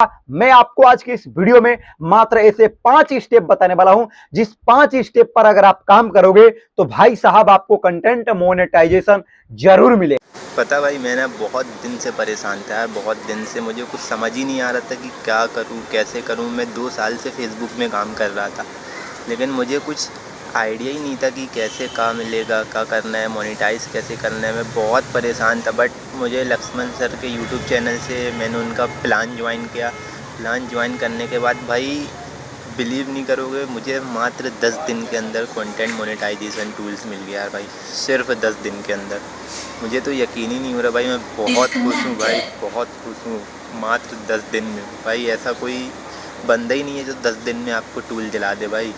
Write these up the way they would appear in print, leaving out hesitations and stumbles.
मैं आपको आज की इस वीडियो में मात्र ऐसे 5 स्टेप बताने वाला हूं, जिस 5 स्टेप पर अगर आप काम करोगे तो भाई साहब आपको कंटेंट मोनेटाइजेशन जरूर मिलेगा। पता भाई, मैं ना बहुत दिन से परेशान था यार। बहुत दिन से मुझे कुछ समझ ही नहीं आ रहा था कि क्या करूं, कैसे करूं। मैं 2 साल से फेसबुक में काम कर रहा था, लेकिन मुझे कुछ आइडिया ही नहीं था कि कैसे काम मिलेगा, क्या करना है, मोनेटाइज कैसे करना है। मैं बहुत परेशान था। बट मुझे लक्ष्मण सर के यूट्यूब चैनल से मैंने उनका प्लान ज्वाइन किया। प्लान ज्वाइन करने के बाद भाई बिलीव नहीं करोगे, मुझे मात्र 10 दिन के अंदर कंटेंट मोनेटाइजेशन टूल्स मिल गया है भाई। सिर्फ 10 दिन के अंदर। मुझे तो यकीन ही नहीं हो रहा भाई। मैं बहुत खुश हूँ भाई, बहुत खुश हूँ। मात्र 10 दिन में भाई, ऐसा कोई बंदा ही नहीं है जो 10 दिन में आपको टूल दिला दे भाई।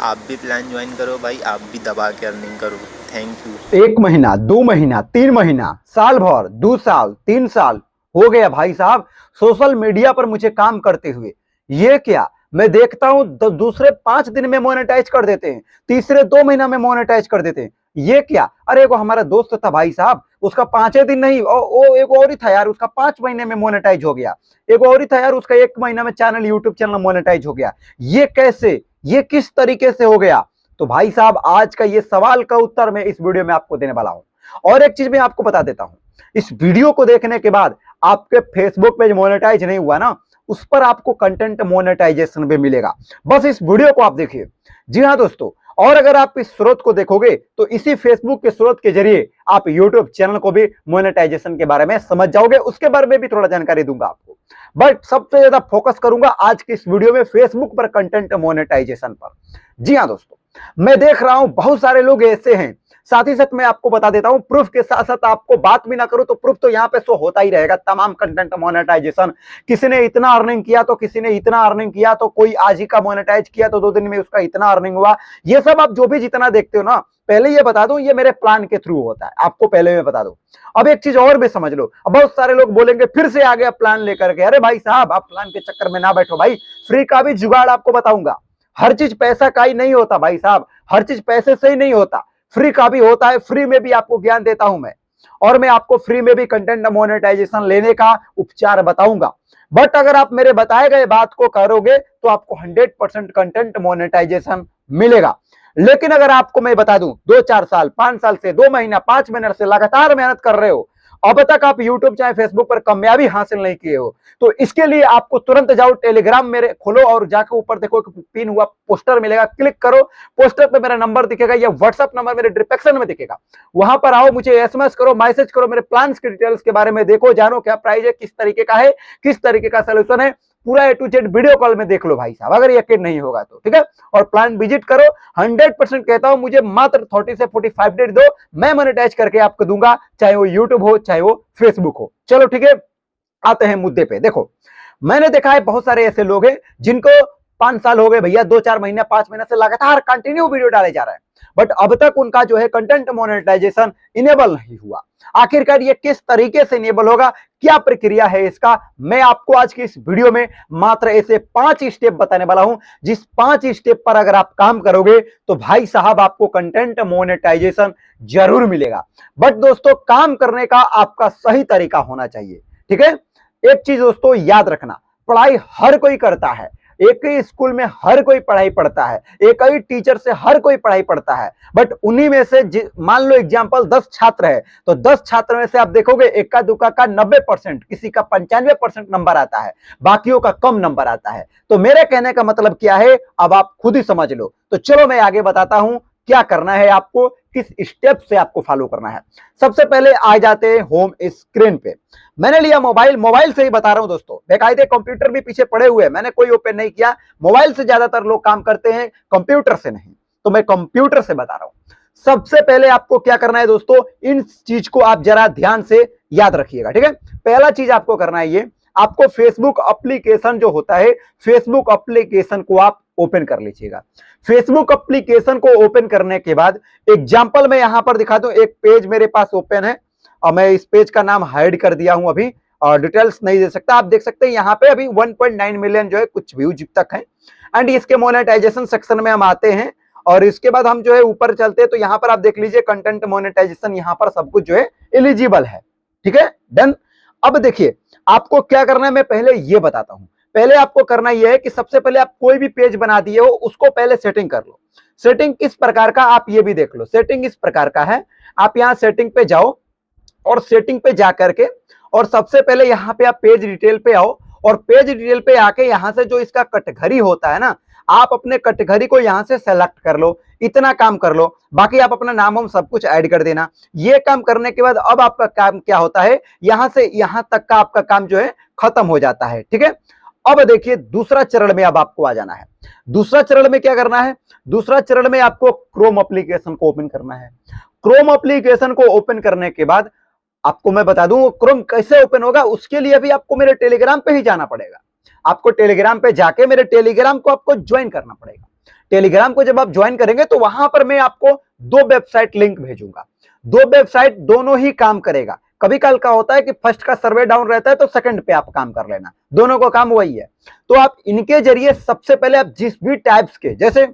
आप भी प्लान ज्वाइन करो भाई, आप भी दबा के अर्निंग करो। Thank you. 1 महीना, 2 महीना, 3 महीना, साल भर, 2 साल, 3 साल हो गया भाई साहब सोशल मीडिया पर मुझे काम करते हुए। ये क्या, मैं देखता हूं दूसरे 5 दिन में मोनेटाइज कर देते हैं, तीसरे 2 महीना में मोनेटाइज कर देते हैं। ये क्या, अरे वो हमारा दोस्त था भाई साहब, उसका 5 दिन नहीं, वो एक और ही था यार, उसका 5 महीने में मोनेटाइज हो गया। एक और ही था यार, उसका 1 महीना में चैनल, यूट्यूब चैनल मोनेटाइज हो गया। ये कैसे, ये किस तरीके से हो गया? तो भाई साहब आज का ये सवाल का उत्तर मैं इस वीडियो में आपको देने वाला हूं। और एक चीज मैं आपको बता देता हूं, इस वीडियो को देखने के बाद आपके फेसबुक पेज मोनेटाइज नहीं हुआ ना, उस पर आपको कंटेंट मोनेटाइजेशन भी मिलेगा। बस इस वीडियो को आप देखिए। जी हाँ दोस्तों, और अगर आप इस स्रोत को देखोगे तो इसी फेसबुक के स्रोत के जरिए आप यूट्यूब चैनल को भी मोनेटाइजेशन के बारे में समझ जाओगे। उसके बारे में भी थोड़ा जानकारी दूंगा आपको, बट सबसे ज्यादा फोकस करूंगा आज की इस वीडियो में फेसबुक पर कंटेंट मोनेटाइजेशन पर। जी हाँ दोस्तों, मैं देख रहा हूं बहुत सारे लोग ऐसे हैं। साथ ही साथ मैं आपको बता देता हूं, प्रूफ के साथ साथ आपको बात भी ना करूं तो प्रूफ तो यहां पे शो होता ही रहेगा। तमाम कंटेंट मोनेटाइजेशन, किसी ने इतना अर्निंग किया तो किसी ने इतना अर्निंग किया, तो कोई आज ही का मोनेटाइज किया तो 2 दिन में उसका इतना अर्निंग हुआ। ये सब आप जो भी जितना देखते हो ना, पहले ये बता दूं, ये मेरे प्लान के थ्रू होता है, आपको पहले मैं बता दूं। अब एक चीज और भी समझ लो, अब बहुत सारे लोग बोलेंगे फिर से आ गया प्लान लेकर के। अरे भाई साहब, आप प्लान के चक्कर में ना बैठो भाई, फ्री का भी जुगाड़ आपको बताऊंगा। हर चीज पैसा का ही नहीं होता भाई साहब, हर चीज पैसे से ही नहीं होता, फ्री का भी होता है। फ्री में भी आपको ज्ञान देता हूं मैं, और मैं आपको फ्री में भी कंटेंट मोनेटाइजेशन लेने का उपचार बताऊंगा। बट अगर आप मेरे बताए गए बात को करोगे तो आपको 100% कंटेंट मोनेटाइजेशन मिलेगा। लेकिन अगर आपको मैं बता दूं, 2-4 साल, 5 साल से, 2 महीना, 5 महीने से लगातार मेहनत कर रहे हो, अब तक आप यूट्यूब चाहे फेसबुक पर कामयाबी हासिल नहीं किए हो, तो इसके लिए आपको तुरंत जाओ, टेलीग्राम मेरे खोलो और जाकर ऊपर देखो पिन हुआ पोस्टर मिलेगा, क्लिक करो। पोस्टर पे मेरा नंबर दिखेगा या व्हाट्सएप नंबर मेरे डिस्क्रिप्शन में दिखेगा। वहां पर आओ, मुझे एसएमएस करो, मैसेज करो, मेरे प्लान्स की डिटेल्स के बारे में देखो, जानो क्या प्राइस है, किस तरीके का है, किस तरीके का सोल्यूशन है, पूरा A to Z video call में देख लो भाई साहब, अगर यकीन नहीं होगा तो। ठीक है, और प्लान विजिट करो। 100% कहता हूं, मुझे मात्र 30 से 45 डेज दो, मैं मोनेटाइज करके आपको दूंगा, चाहे वो यूट्यूब हो चाहे वो फेसबुक हो। चलो ठीक है, आते हैं मुद्दे पे। देखो, मैंने देखा है बहुत सारे ऐसे लोग हैं जिनको 5 साल हो गए भैया, 2-4 महीने, 5 महीने से लगातार कंटिन्यू वीडियो डाले जा रहे हैं, बट अब तक उनका जो है कंटेंट मोनेटाइजेशन इनेबल नहीं हुआ। आखिरकार ये किस तरीके से इनेबल होगा, क्या प्रक्रिया है इसका, मैं आपको आज की इस वीडियो में मात्र ऐसे 5 स्टेप बताने वाला हूं, जिस 5 स्टेप पर अगर आप काम करोगे तो भाई साहब आपको कंटेंट मोनेटाइजेशन जरूर मिलेगा। बट दोस्तों, काम करने का आपका सही तरीका होना चाहिए। ठीक है, एक चीज दोस्तों याद रखना, पढ़ाई हर कोई करता है, एक ही स्कूल में हर कोई पढ़ाई पढ़ता है, एक ही टीचर से हर कोई पढ़ाई पढ़ता है, बट उन्हीं में से मान लो एग्जांपल 10 छात्र है, तो 10 छात्र में से आप देखोगे इक्का दुक्का का 90%, किसी का 95% नंबर आता है, बाकियों का कम नंबर आता है। तो मेरे कहने का मतलब क्या है, अब आप खुद ही समझ लो। तो चलो मैं आगे बताता हूं क्या करना है आपको, किस स्टेप से आपको फॉलो करना है। सबसे पहले आ जाते हैं होम स्क्रीन पे। मैंने लिया मोबाइल से ही बता रहा हूं दोस्तों, बेकायदे कंप्यूटर भी पीछे पड़े हुए हैं, मैंने कोई ओपन नहीं किया। मोबाइल से ज्यादातर लोग काम करते हैं, कंप्यूटर से नहीं, तो मैं कंप्यूटर से बता रहा हूं। सबसे पहले आपको क्या करना है दोस्तों, इन चीज को आप जरा ध्यान से याद रखिएगा। ठीक है, पहला चीज आपको करना है, ये आपको फेसबुक एप्लीकेशन जो होता है, फेसबुक एप्लीकेशन को आप ओपन कर लीजिएगा। फेसबुक एप्लीकेशन को ओपन करने के बाद एग्जांपल मैं यहां पर दिखा दूं, एक पेज मेरे पास ओपन है और मैं इस पेज का नाम हाइड कर दिया हूं अभी, और डिटेल्स नहीं दे सकता। आप देख सकते हैं यहाँ पे अभी 1.9 मिलियन जो है कुछ व्यूज तक है। एंड इसके मोनेटाइजेशन सेक्शन में हम आते हैं और इसके बाद हम जो है ऊपर चलते हैं, तो यहाँ पर आप देख लीजिए कंटेंट मोनेटाइजेशन, यहाँ पर सब कुछ जो है एलिजिबल है। ठीक है, डन। अब देखिए आपको क्या करना है, मैं पहले ये बताता हूं। पहले आपको करना यह है कि सबसे पहले आप कोई भी पेज बना दिए हो उसको पहले सेटिंग कर लो। सेटिंग किस प्रकार का, आप ये भी देख लो। सेटिंग इस प्रकार का है, आप यहाँ सेटिंग पे जाओ और सेटिंग पे जा करके और सबसे पहले यहाँ पे आप पेज डिटेल पे आओ और पेज डिटेल पे आके यहाँ से जो इसका कैटेगरी होता है ना, आप अपने कैटेगरी को यहाँ से सेलेक्ट कर लो। इतना काम कर लो, बाकी आप अपना नाम हम सब कुछ ऐड कर देना। ये काम करने के बाद अब आपका काम क्या होता है, यहाँ से यहाँ तक का आपका काम जो है खत्म हो जाता है। ठीक है, अब देखिए दूसरा चरण में अब आपको आ जाना है। दूसरा चरण में क्या करना है, दूसरा चरण में आपको क्रोम एप्लीकेशन को ओपन करना है। क्रोम एप्लीकेशन को ओपन करने के बाद आपको मैं बता दूं क्रोम कैसे ओपन होगा, उसके लिए भी आपको मेरे टेलीग्राम पे ही जाना पड़ेगा। आपको टेलीग्राम पे जाके मेरे टेलीग्राम को आपको ज्वाइन करना पड़ेगा। टेलीग्राम को जब आप ज्वाइन करेंगे तो वहां पर मैं आपको 2 वेबसाइट लिंक भेजूंगा। 2 वेबसाइट दोनों ही काम करेगा। कभी कल का होता है कि फर्स्ट का सर्वे डाउन रहता है तो सेकंड पे आप काम कर लेना, दोनों को काम वही है। तो आप इनके जरिए सबसे पहले आप जिस भी टाइप्स के, जैसे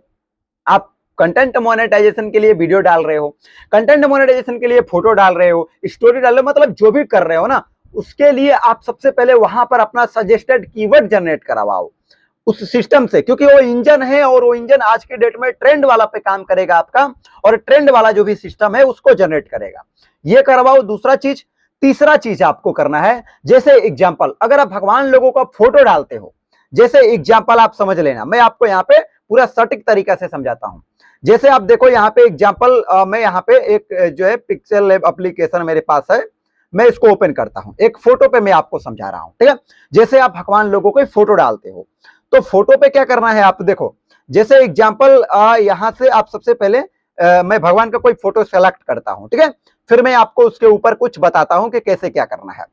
आप कंटेंट मोनेटाइजेशन के लिए वीडियो डाल रहे हो, कंटेंट मोनेटाइजेशन के लिए फोटो डाल रहे हो, स्टोरी डाल रहे हो, मतलब जो भी कर रहे हो ना, उसके लिए आप सबसे पहले वहां पर अपना सजेस्टेड कीवर्ड जनरेट करवाओ उस सिस्टम से, क्योंकि वो इंजन है और वो इंजन आज के डेट में ट्रेंड वाला पे काम करेगा आपका, और ट्रेंड वाला जो भी सिस्टम है उसको जनरेट करेगा। ये करवाओ। दूसरा चीज, तीसरा चीज आपको करना है, जैसे एग्जाम्पल अगर आप भगवान लोगों का फोटो डालते हो, जैसे एग्जाम्पल आप समझ लेना, मैं आपको यहाँ पे पूरा सटीक तरीका से समझाता हूं। जैसे आप देखो यहाँ पे एग्जाम्पल, मैं यहाँ पे एक जो है पिक्सेल लैब एप्लीकेशन मेरे पास है, मैं इसको ओपन करता हूं। एक फोटो पे मैं आपको समझा रहा हूं, ठीक है। जैसे आप भगवान लोगों को फोटो डालते हो तो फोटो पे क्या करना है, आप देखो जैसे एग्जाम्पल यहाँ से आप सबसे पहले मैं भगवान का कोई फोटो सेलेक्ट करता हूं, ठीक है। फिर मैं आपको उसके ऊपर कुछ बताता हूं कि कैसे क्या करना है।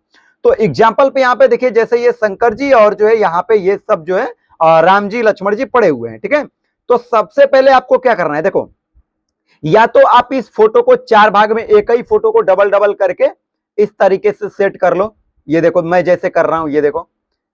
तो एग्जाम्पल पे यहाँ पे देखिए, जैसे ये शंकर जी और जो है यहाँ पे ये सब जो है राम जी लक्ष्मण जी पड़े हुए हैं, ठीक है। तो सबसे पहले आपको क्या करना है, देखो या तो आप इस फोटो को 4 भाग में, एक ही फोटो को डबल डबल करके इस तरीके से सेट कर लो। ये देखो मैं जैसे कर रहा हूं, ये देखो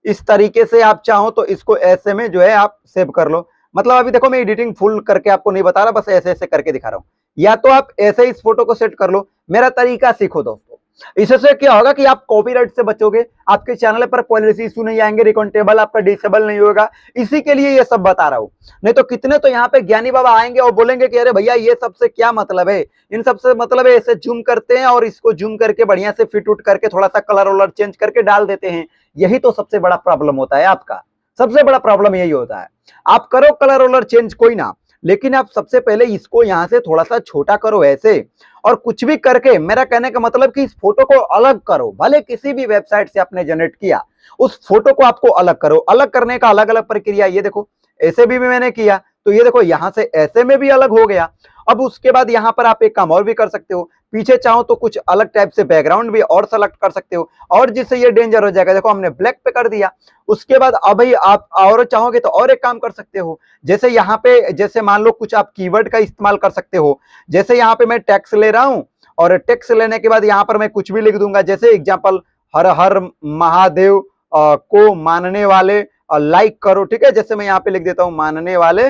इस तरीके से आप चाहो तो इसको ऐसे में जो है आप सेव कर लो। मतलब अभी देखो मैं एडिटिंग फुल करके आपको नहीं बता रहा, बस ऐसे ऐसे करके दिखा रहा हूं। या तो आप ऐसे इस फोटो को सेट कर लो, मेरा तरीका सीखो दोस्तों। इससे क्या होगा कि आप कॉपीराइट से बचोगे, आपके चैनल पर पॉलिसी इशू नहीं आएंगे, रिकॉन्टेबल आपका डिसेबल नहीं होगा। इसी के लिए ये सब बता रहा हूं। नहीं तो कितने तो यहाँ पे ज्ञानी बाबा आएंगे और बोलेंगे कि अरे भैया ये सबसे क्या मतलब है, इन सबसे मतलब है ऐसे जूम करते हैं और इसको जूम करके बढ़िया से फिट उट करके थोड़ा सा कलर वलर चेंज करके डाल देते हैं। यही तो सबसे बड़ा प्रॉब्लम होता है आपका, सबसे बड़ा प्रॉब्लम यही होता है। आप करो कलर वलर चेंज कोई ना, लेकिन आप सबसे पहले इसको यहां से थोड़ा सा छोटा करो ऐसे, और कुछ भी करके, मेरा कहने का मतलब कि इस फोटो को अलग करो। भले किसी भी वेबसाइट से आपने जनरेट किया, उस फोटो को आपको अलग करो। अलग करने का अलग अलग प्रक्रिया, ये देखो ऐसे भी मैंने किया तो ये देखो यहां से ऐसे में भी अलग हो गया। अब उसके बाद यहां पर आप एक काम और भी कर सकते हो, पीछे चाहो तो कुछ अलग टाइप से बैकग्राउंड भी और सेलेक्ट कर सकते हो, और जिससे ये डेंजर हो जाएगा। देखो हमने ब्लैक पे कर दिया। उसके बाद अभी आप और चाहोगे तो और एक काम कर सकते हो, जैसे यहाँ पे जैसे मान लो कुछ आप कीवर्ड का इस्तेमाल कर सकते हो। जैसे यहाँ पे मैं टेक्स्ट ले रहा हूं और टेक्स्ट लेने के बाद यहाँ पर मैं कुछ भी लिख दूंगा, जैसे एग्जाम्पल हर हर महादेव को मानने वाले लाइक करो, ठीक है। जैसे मैं यहाँ पे लिख देता हूं मानने वाले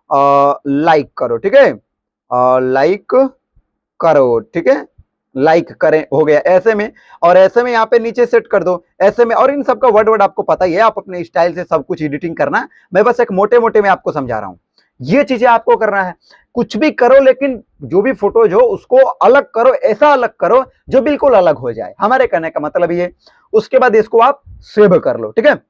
लाइक करो, ठीक है, लाइक करो, ठीक है, लाइक करें, हो गया ऐसे में। और ऐसे में यहाँ पे नीचे सेट कर दो ऐसे में। और इन सबका वर्ड वर्ड आपको पता ही है, आप अपने स्टाइल से सब कुछ एडिटिंग करना, मैं बस एक मोटे मोटे में आपको समझा रहा हूं। ये चीजें आपको करना है। कुछ भी करो लेकिन जो भी फोटोज हो उसको अलग करो, ऐसा अलग करो जो बिल्कुल अलग हो जाए, हमारे कहने का मतलब ये। उसके बाद इसको आप सेव कर लो, ठीक है।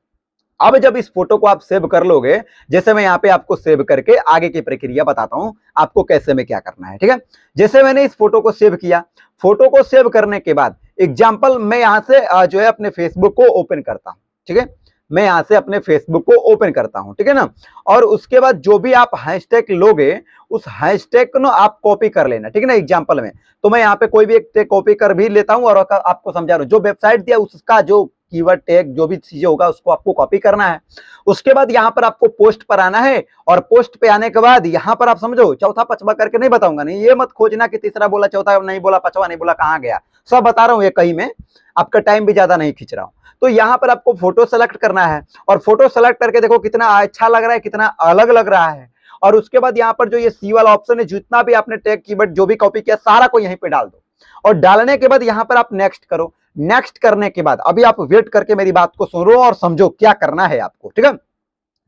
अब जब इस फोटो को आप सेव कर लोगे, जैसे मैं यहाँ पे आपको सेव करके आगे की प्रक्रिया बताता हूं आपको कैसे में क्या करना है, ठीक है। जैसे मैंने इस फोटो को सेव किया, फोटो को सेव करने के बाद एग्जाम्पल मैं यहाँ से जो है अपने फेसबुक को ओपन करता हूं, ठीक है। मैं यहाँ से अपने फेसबुक को ओपन करता हूं, ठीक है ना। और उसके बाद जो भी आप हैशटैग लोगे उस हैशटैग को ना आप कॉपी कर लेना, ठीक है ना। एग्जाम्पल में तो मैं यहाँ पे कोई भी एक टैग कॉपी कर भी लेता हूं और आपको समझा रहा हूं। जो वेबसाइट दिया उसका जो कीवर्ड टैग जो भी चीजें होगा उसको आपको कॉपी करना है। उसके बाद यहाँ पर आपको पोस्ट पर आना है, और पोस्ट पे आने के बाद यहाँ पर आप समझो, चौथा पचवा करके नहीं बताऊंगा, नहीं ये मत खोजना कि तीसरा बोला चौथा नहीं बोला पचवा नहीं बोला कहाँ गया, सब बता रहा हूँ ये कहीं में, आपका टाइम भी ज्यादा नहीं खींच रहा हूँ। तो यहाँ पर आपको फोटो सेलेक्ट करना है, और फोटो सेलेक्ट करके देखो कितना अच्छा लग रहा है, कितना अलग लग रहा है। और उसके बाद यहाँ पर जो ये सी वाला ऑप्शन है, जितना भी आपने टैग कीवर्ड जो भी कॉपी किया सारा को यहीं पे डाल दो, और डालने के बाद यहाँ पर आप नेक्स्ट करो। नेक्स्ट करने के बाद अभी आप वेट करके मेरी बात को सुनो और समझो क्या करना है आपको, ठीक है।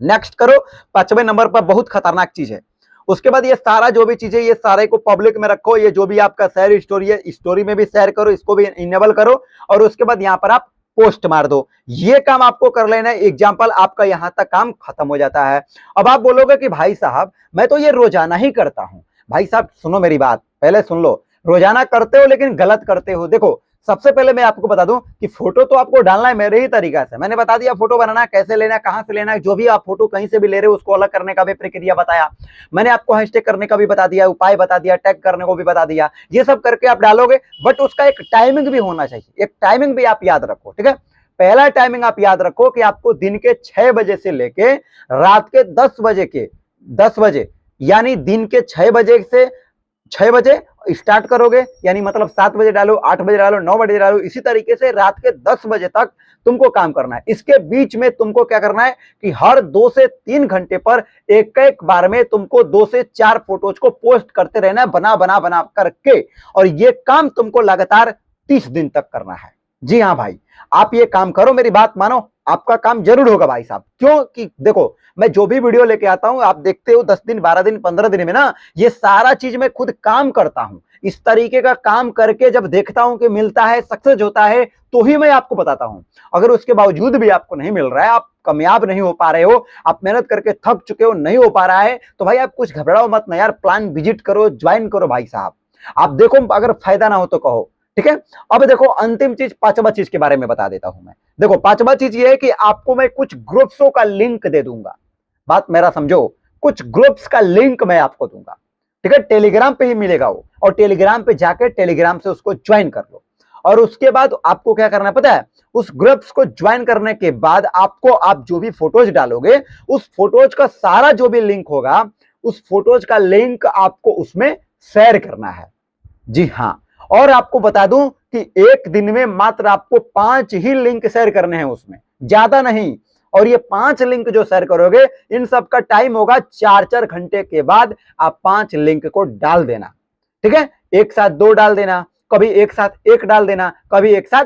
नेक्स्ट करो, 5वें नंबर पर बहुत खतरनाक चीज है। उसके बाद ये सारा जो भी चीजें, ये सारे को पब्लिक में रखो। ये जो भी आपका शेयर स्टोरी है, स्टोरी में भी शेयर करो, इसको भी इनेबल करो और उसके बाद यहां पर आप पोस्ट मार दो। ये काम आपको कर लेना है। एग्जाम्पल, आपका यहां तक काम खत्म हो जाता है। अब आप बोलोगे कि भाई साहब मैं तो ये रोजाना ही करता हूं। भाई साहब सुनो मेरी बात, पहले सुन लो। रोजाना करते हो लेकिन गलत करते हो। देखो, सबसे पहले मैं आपको बता दूं कि फोटो तो आपको डालना है मेरे ही तरीका से। मैंने बता दिया फोटो बनाना कैसे लेना है, कहां से लेना है। जो भी आप फोटो कहीं से भी ले रहे हो उसको अलग करने का भी प्रक्रिया बताया मैंने आपको। हैशटैग करने का भी बता दिया, उपाय बता दिया, टैग करने को भी बता दिया। ये सब करके आप डालोगे, बट उसका एक टाइमिंग भी होना चाहिए। एक टाइमिंग भी आप याद रखो, ठीक है। पहला टाइमिंग आप याद रखो कि आपको दिन के 6 बजे से लेके रात के 10 बजे यानी दिन के 6 बजे से 6 बजे स्टार्ट करोगे, यानी मतलब 7 बजे डालो, 8 बजे डालो, 9 बजे डालो, इसी तरीके से रात के 10 बजे तक तुमको काम करना है। इसके बीच में तुमको क्या करना है कि हर 2 से 3 घंटे पर एक एक बार में तुमको 2 से 4 फोटोज को पोस्ट करते रहना है, बना करके। और ये काम तुमको लगातार 30 दिन तक करना है। जी हाँ भाई, आप ये काम करो, मेरी बात मानो, आपका काम जरूर होगा भाई साहब। क्यों कि देखो, मैं जो भी वीडियो लेके आता हूं, आप देखते हो 10 दिन, 12 दिन, 15 दिन में ना ये सारा चीज मैं खुद काम करता हूं। इस तरीके का काम करके जब देखता हूं कि मिलता है, सक्सेस होता है, तो ही मैं आपको बताता हूं। अगर उसके बावजूद भी आपको नहीं मिल रहा है, आप कामयाब नहीं हो पा रहे हो, आप मेहनत करके थक चुके हो, नहीं हो पा रहा है, तो भाई आप कुछ घबराओ मत ना यार। प्लान विजिट करो, ज्वाइन करो भाई साहब। आप देखो, अगर फायदा ना हो तो कहो, ठीक है। अब देखो, अंतिम चीज, 5वां चीज के बारे में बता देता हूं मैं। देखो, 5वां चीज ये है कि आपको मैं कुछ ग्रुप्सों का लिंक दे दूंगा। बात मेरा समझो, कुछ ग्रुप्स का लिंक मैं आपको दूंगा, ठीक है। टेलीग्राम पे ही मिलेगा वो, और टेलीग्राम पे जाके टेलीग्राम से उसको ज्वाइन कर लो। और उसके बाद आपको क्या करना है पता है? उस ग्रुप्स को ज्वाइन करने के बाद आपको, आप जो भी फोटोज डालोगे, उस फोटोज का सारा जो भी लिंक होगा, उस फोटोज का लिंक आपको उसमें शेयर करना है। जी हाँ, और आपको बता दूं कि एक दिन में मात्र आपको 5 ही लिंक शेयर करने हैं उसमें, ज्यादा नहीं। और ये 5 लिंक जो शेयर करोगे, इन सब का टाइम होगा 4-4 घंटे के बाद आप 5 लिंक को डाल देना, ठीक है। एक साथ 2 डाल देना, कभी एक साथ 1 डाल देना, कभी एक साथ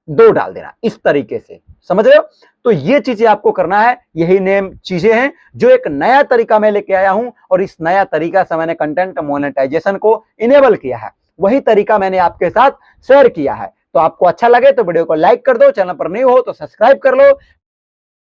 2 डाल देना, इस तरीके से, समझ रहे हो। तो ये चीजें आपको करना है। यही नेम चीजें हैं जो एक नया तरीका मैं लेके आया हूं, और इस नया तरीका से मैंने कंटेंट मोनेटाइजेशन को इनेबल किया है। वही तरीका मैंने आपके साथ शेयर किया है। तो आपको अच्छा लगे तो वीडियो को लाइक कर दो, चैनल पर नहीं हो तो सब्सक्राइब कर लो।